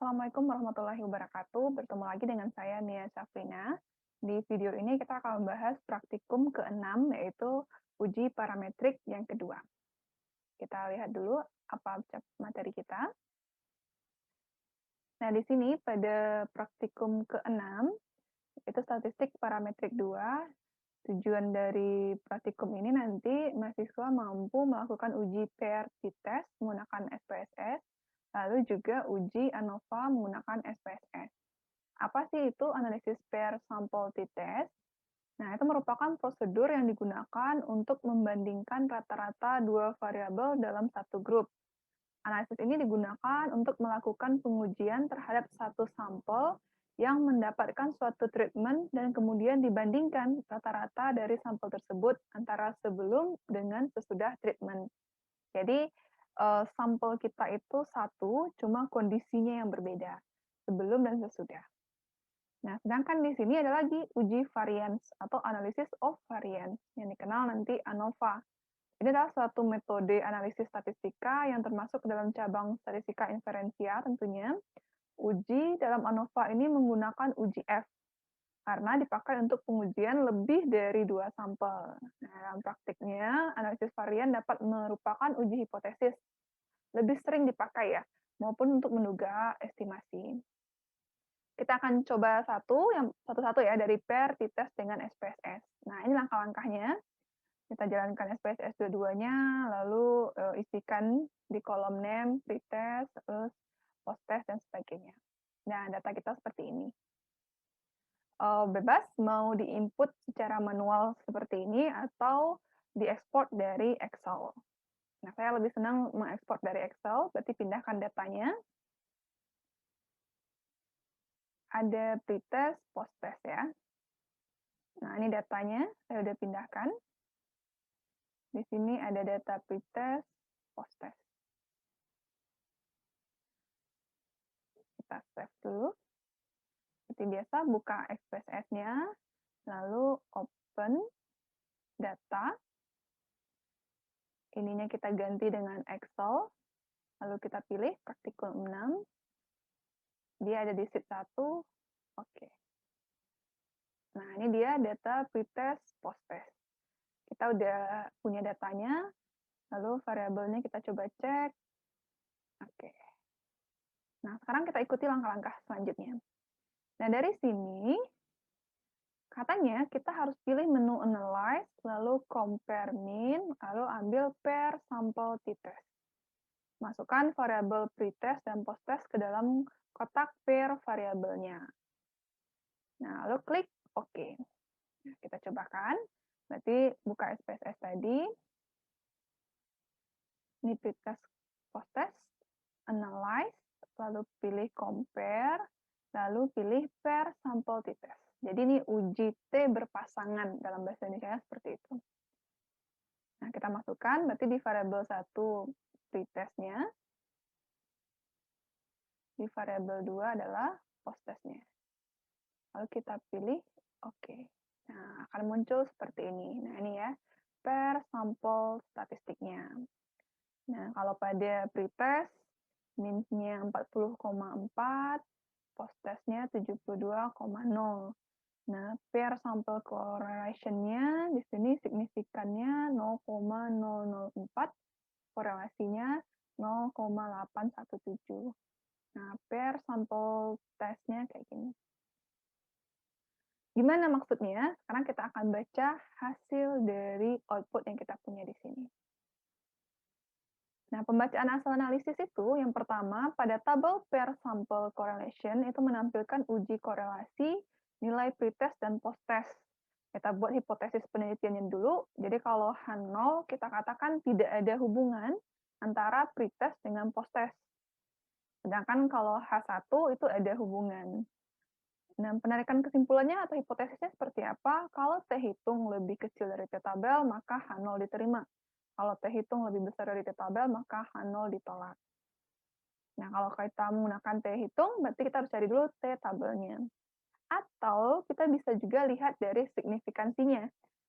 Assalamualaikum warahmatullahi wabarakatuh. Bertemu lagi dengan saya Mia Safrina. Di video ini kita akan membahas praktikum ke-6 yaitu uji parametrik yang kedua. Kita lihat dulu apa materi kita. Nah, di sini pada praktikum ke-6 itu statistik parametrik 2. Tujuan dari praktikum ini nanti mahasiswa mampu melakukan uji pair t-test menggunakan SPSS, lalu juga uji ANOVA menggunakan SPSS. Apa sih itu analisis pair sample t-test? Nah, itu merupakan prosedur yang digunakan untuk membandingkan rata-rata dua variabel dalam satu grup. Analisis ini digunakan untuk melakukan pengujian terhadap satu sampel yang mendapatkan suatu treatment dan kemudian dibandingkan rata-rata dari sampel tersebut antara sebelum dengan sesudah treatment. Jadi, sampel kita itu satu, cuma kondisinya yang berbeda, sebelum dan sesudah. Nah, sedangkan di sini ada lagi uji variance atau analysis of variance yang dikenal nanti ANOVA. Ini adalah suatu metode analisis statistika yang termasuk dalam cabang statistika inferensial tentunya. Uji dalam ANOVA ini menggunakan uji F karena dipakai untuk pengujian lebih dari dua sampel. Nah, dalam praktiknya, analisis varian dapat merupakan uji hipotesis. Lebih sering dipakai ya, maupun untuk menduga estimasi. Kita akan coba satu-satu ya dari pair t-test dengan SPSS. Nah, ini langkah-langkahnya. Kita jalankan SPSS dua-duanya, lalu isikan di kolom name, pretest, terus post-test, dan sebagainya. Nah, data kita seperti ini. Bebas mau di-input secara manual seperti ini atau diekspor dari Excel. Nah, saya lebih senang mengekspor dari Excel, berarti pindahkan datanya. Ada pretest, post-test ya. Nah, ini datanya, saya sudah pindahkan. Di sini ada data pretest, post-test. Kita save dulu. Seperti biasa, buka SPSS-nya, lalu open data. Ininya kita ganti dengan Excel, lalu kita pilih praktikum 6. Dia ada di sheet 1. Oke. Nah, ini dia data pretest, post-test. Kita udah punya datanya, lalu variabelnya kita coba cek. Oke. Nah, sekarang kita ikuti langkah-langkah selanjutnya. Nah, dari sini, katanya kita harus pilih menu Analyze, lalu Compare Mean, lalu ambil Pair Sample t-test. Masukkan variabel pretest dan posttest ke dalam kotak pair variabelnya. Nah, lalu klik OK. Nah, kita cobakan. Berarti buka SPSS tadi. Ini pretest, posttest, Analyze, lalu pilih Compare, lalu pilih Pair Sample t-test. Jadi ini uji T berpasangan dalam bahasa Indonesia seperti itu. Nah, kita masukkan berarti di variabel 1 pretestnya, di variabel 2 adalah post-testnya. Lalu kita pilih OK. Nah, akan muncul seperti ini. Nah, ini ya, per sampel statistiknya. Nah, kalau pada pretest, min-nya 40,4, post-testnya 72,0. Nah, pair sample correlation-nya di sini signifikannya 0,004, korelasinya 0,817. Nah, pair sampel testnya kayak gini. Gimana maksudnya? Sekarang kita akan baca hasil dari output yang kita punya di sini. Nah, pembacaan hasil analisis itu yang pertama, pada tabel pair sample correlation itu menampilkan uji korelasi nilai pretest dan posttest. Kita buat hipotesis penelitiannya dulu. Jadi kalau H0 kita katakan tidak ada hubungan antara pretest dengan posttest. Sedangkan kalau H1 itu ada hubungan. Nah, penarikan kesimpulannya atau hipotesisnya seperti apa? Kalau T hitung lebih kecil dari T tabel, maka H0 diterima. Kalau T hitung lebih besar dari T tabel, maka H0 ditolak. Nah, kalau kita menggunakan T hitung, berarti kita harus cari dulu T tabelnya. Atau kita bisa juga lihat dari signifikansinya.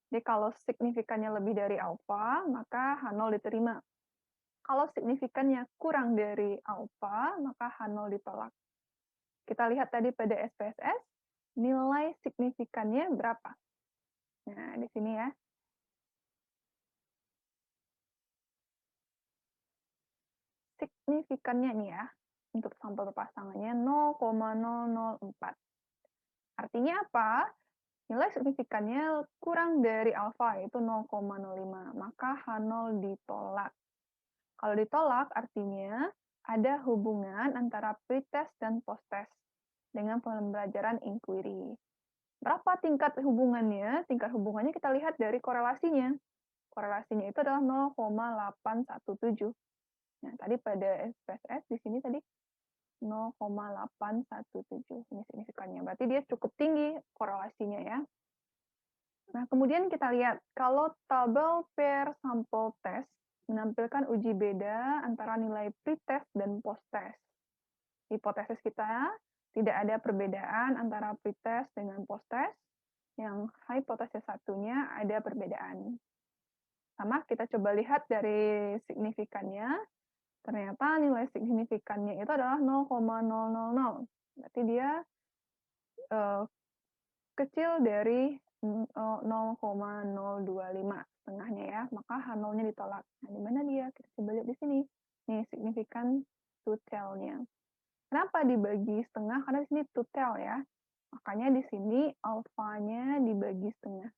Jadi kalau signifikannya lebih dari alfa, maka H0 diterima. Kalau signifikannya kurang dari alfa, maka H0 ditolak. Kita lihat tadi pada SPSS, nilai signifikannya berapa? Nah, di sini ya. Signifikannya nih ya, untuk sampel berpasangannya 0,004. Artinya apa? Nilai signifikannya kurang dari alfa, yaitu 0,05. Maka H0 ditolak. Kalau ditolak, artinya ada hubungan antara pretest dan posttest dengan pembelajaran inquiry. Berapa tingkat hubungannya? Tingkat hubungannya kita lihat dari korelasinya. Korelasinya itu adalah 0,817. Nah, tadi pada SPSS di sini tadi 0,817 ini signifikannya. Berarti dia cukup tinggi korelasinya ya. Nah, kemudian kita lihat kalau tabel pair sample test menampilkan uji beda antara nilai pretest dan posttest. Hipotesis kita tidak ada perbedaan antara pretest dengan posttest. Yang hipotesis satunya ada perbedaan. Sama kita coba lihat dari signifikannya. Ternyata nilai signifikannya itu adalah 0,000. Berarti dia kecil dari 0,025 setengahnya ya, maka H0-nya ditolak. Nah, di mana dia? Kita coba lihat di sini. Nih, signifikan to tell-nya. Kenapa dibagi setengah? Karena di sini to tell ya. Makanya di sini alfanya dibagi setengah.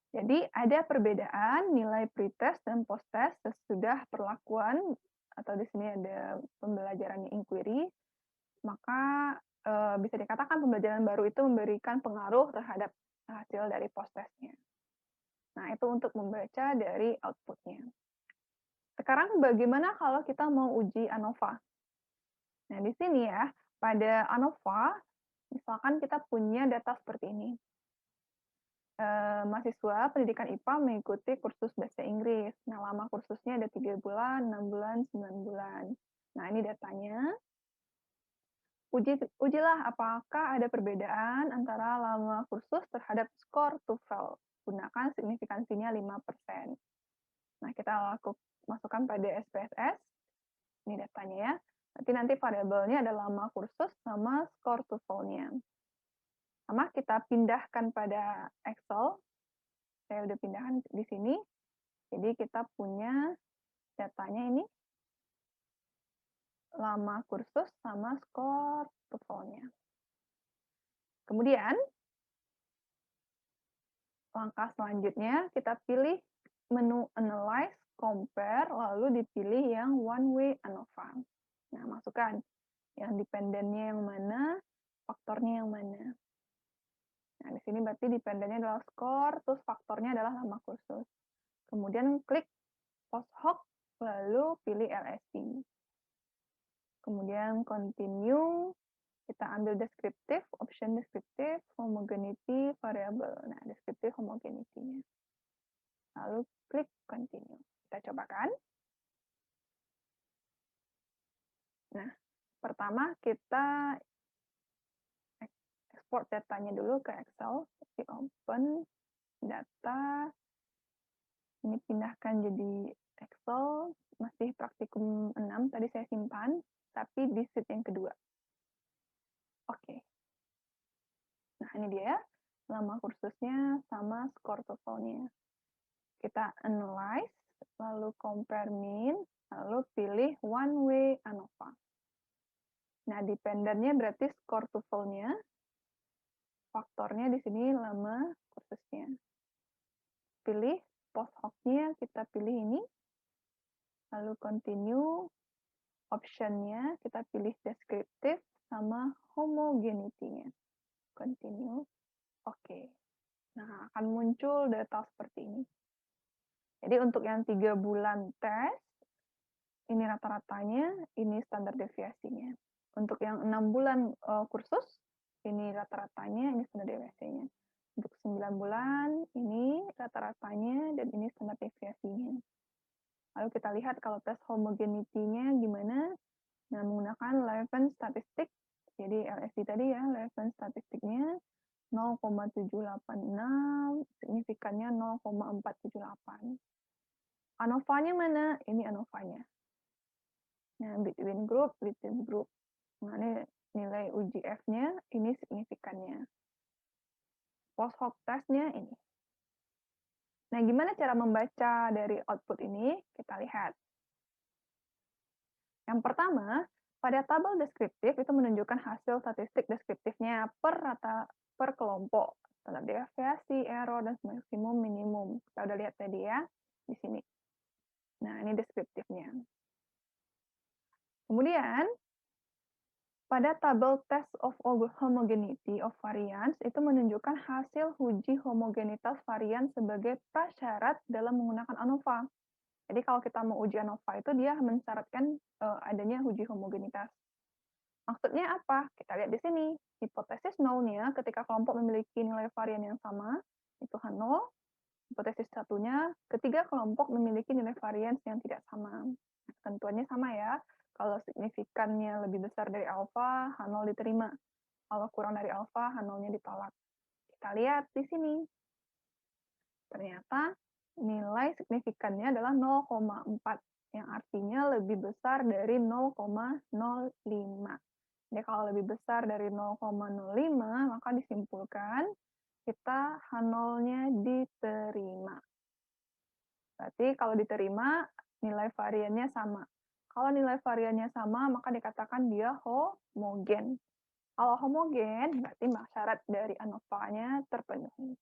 Jadi ada perbedaan nilai pretest dan posttest sesudah perlakuan atau di sini ada pembelajaran inquiry, maka bisa dikatakan pembelajaran baru itu memberikan pengaruh terhadap hasil dari posttestnya. Nah, itu untuk membaca dari outputnya. Sekarang bagaimana kalau kita mau uji ANOVA? Nah, di sini ya, pada ANOVA, misalkan kita punya data seperti ini. Mahasiswa pendidikan IPA mengikuti kursus bahasa Inggris. Nah, lama kursusnya ada 3 bulan, 6 bulan, 9 bulan. Nah, ini datanya. Ujilah apakah ada perbedaan antara lama kursus terhadap skor TOEFL. Gunakan signifikansinya 5%. Nah, kita masukkan pada SPSS. Ini datanya ya. Nanti variabelnya ada lama kursus sama skor TOEFL-nya. Sama kita pindahkan pada Excel. Saya udah pindahkan di sini. Jadi kita punya datanya ini. Lama kursus sama skor TOEFL-nya. Kemudian, langkah selanjutnya kita pilih menu Analyze, Compare, lalu dipilih yang One Way ANOVA. Nah, masukkan yang dependennya yang mana, faktornya yang mana. Nah, di sini berarti dependennya adalah skor, terus faktornya adalah lama kursus. Kemudian klik post hoc, lalu pilih LSI. Kemudian continue, kita ambil deskriptif, option deskriptif, homogeneity, variable. Nah, deskriptif homogeneity-nya. Lalu klik continue. Kita cobakan. Nah, pertama kita export datanya dulu ke Excel. Jadi open, data, ini pindahkan jadi Excel, masih praktikum 6, tadi saya simpan, tapi di sheet yang kedua. Oke. Nah, ini dia, lama kursusnya sama skor TOEFL-nya. Kita analyze, lalu compare mean, lalu pilih one way ANOVA. Nah, dependennya berarti skor TOEFL-nya, faktornya di sini lama kursusnya. Pilih post hoc-nya, kita pilih ini, lalu continue, option-nya kita pilih deskriptif sama homogeneity-nya. Continue, oke. Nah, akan muncul data seperti ini. Jadi untuk yang 3 bulan tes, ini rata-ratanya, ini standar deviasinya. Untuk yang 6 bulan kursus, ini rata-ratanya, ini standar deviasinya. Untuk 9 bulan, ini rata-ratanya, dan ini standar deviasinya. Lalu kita lihat kalau tes homogeneity-nya gimana. Nah, menggunakan Leuven statistik. Jadi LSD tadi ya, Leuven statistiknya 0,786, signifikannya 0,478. ANOVA-nya mana? Ini ANOVA-nya. Nah, between group, within group. Nah, ini nilai uji F-nya, ini signifikannya. Post hoc test-nya ini. Nah, gimana cara membaca dari output ini? Kita lihat. Yang pertama, pada tabel deskriptif itu menunjukkan hasil statistik deskriptifnya per kelompok. Standar deviasi, error, dan maksimum minimum. Kita udah lihat tadi ya, di sini. Nah, ini deskriptifnya. Kemudian, pada tabel test of homogeneity of variance itu menunjukkan hasil uji homogenitas varian sebagai prasyarat dalam menggunakan ANOVA. Jadi kalau kita mau uji ANOVA itu dia mensyaratkan adanya uji homogenitas. Maksudnya apa? Kita lihat di sini. Hipotesis nolnya ketika kelompok memiliki nilai varian yang sama, itu H0. Hipotesis satunya, ketiga kelompok memiliki nilai varian yang tidak sama. Ketentuannya sama ya. Kalau signifikannya lebih besar dari alfa, H0 diterima. Kalau kurang dari alfa, H0-nya ditolak. Kita lihat di sini. Ternyata nilai signifikannya adalah 0,4, yang artinya lebih besar dari 0,05. Jadi kalau lebih besar dari 0,05, maka disimpulkan kita H0-nya diterima. Berarti kalau diterima, nilai variannya sama. Kalau nilai variannya sama, maka dikatakan dia homogen. Kalau homogen, berarti syarat dari ANOVA-nya terpenuhi.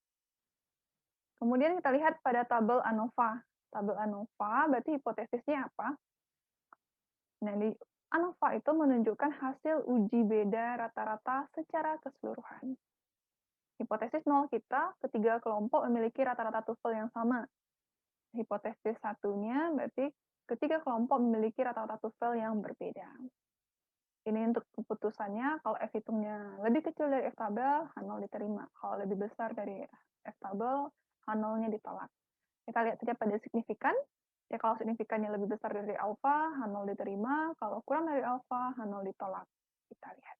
Kemudian kita lihat pada tabel ANOVA. Tabel ANOVA berarti hipotesisnya apa? Nah, di ANOVA itu menunjukkan hasil uji beda rata-rata secara keseluruhan. Hipotesis 0 kita, ketiga kelompok memiliki rata-rata TOEFL yang sama. Hipotesis satunya berarti ketiga kelompok memiliki rata-rata TOEFL yang berbeda. Ini untuk keputusannya, kalau F hitungnya lebih kecil dari F tabel, H0 diterima. Kalau lebih besar dari F tabel, H0-nya ditolak. Kita lihat saja pada signifikan. Ya, kalau signifikannya lebih besar dari alfa, H0 diterima. Kalau kurang dari alfa, H0 ditolak. Kita lihat.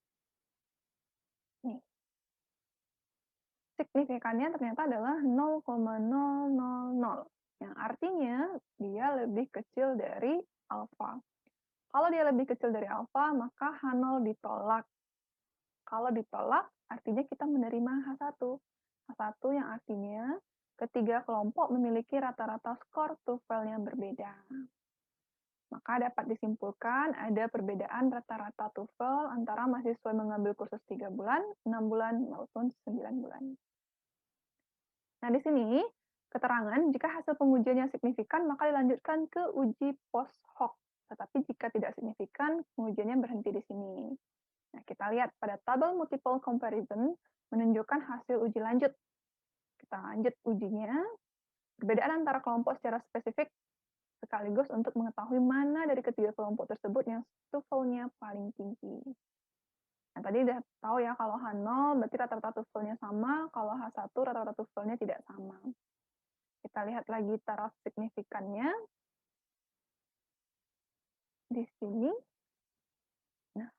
Nih. Signifikannya ternyata adalah 0,000, yang artinya dia lebih kecil dari alfa. Kalau dia lebih kecil dari alfa, maka H0 ditolak. Kalau ditolak, artinya kita menerima H1. H1 yang artinya ketiga kelompok memiliki rata-rata skor TOEFL yang berbeda. Maka dapat disimpulkan ada perbedaan rata-rata TOEFL antara mahasiswa yang mengambil kursus 3 bulan, 6 bulan, maupun 9 bulan. Nah, di sini keterangan jika hasil pengujiannya signifikan, maka dilanjutkan ke uji post hoc. Tetapi jika tidak signifikan, pengujiannya berhenti di sini. Nah, kita lihat pada tabel multiple comparison menunjukkan hasil uji lanjut. Kita lanjut ujinya. Perbedaan antara kelompok secara spesifik sekaligus untuk mengetahui mana dari ketiga kelompok tersebut yang TOEFL-nya paling tinggi. Nah, tadi udah tahu ya kalau H0 berarti rata-rata TOEFL-nya sama, kalau H1 rata-rata TOEFL-nya tidak sama. Kita lihat lagi taraf signifikannya. Di sini. Nah,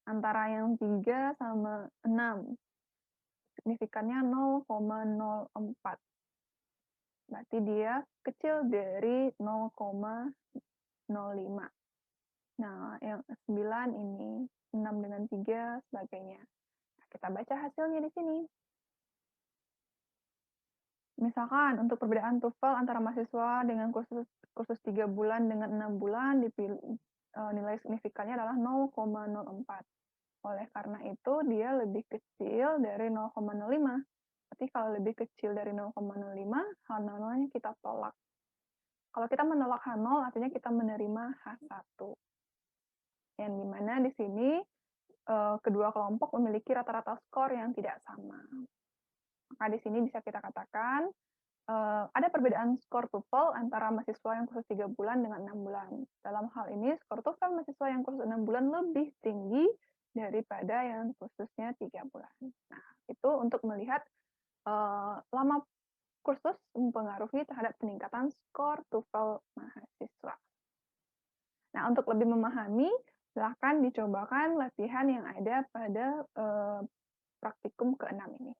antara yang 3 sama 6. Signifikannya 0,04. Berarti dia kecil dari 0,05. Nah, yang 9 ini, 6 dengan 3, sebagainya. Nah, kita baca hasilnya di sini. Misalkan untuk perbedaan TOEFL antara mahasiswa dengan kursus 3 bulan dengan 6 bulan, nilai signifikannya adalah 0,04. Oleh karena itu, dia lebih kecil dari 0,05. Berarti kalau lebih kecil dari 0,05, H0-nya kita tolak. Kalau kita menolak H0, artinya kita menerima H1. Yang dimana di sini kedua kelompok memiliki rata-rata skor yang tidak sama. Maka di sini bisa kita katakan ada perbedaan skor TOEFL antara mahasiswa yang kursus 3 bulan dengan 6 bulan. Dalam hal ini, skor TOEFL mahasiswa yang kursus 6 bulan lebih tinggi daripada yang kursusnya 3 bulan. Nah, itu untuk melihat lama kursus mempengaruhi terhadap peningkatan skor TOEFL mahasiswa. Nah, untuk lebih memahami, silakan dicobakan latihan yang ada pada praktikum ke-6 ini.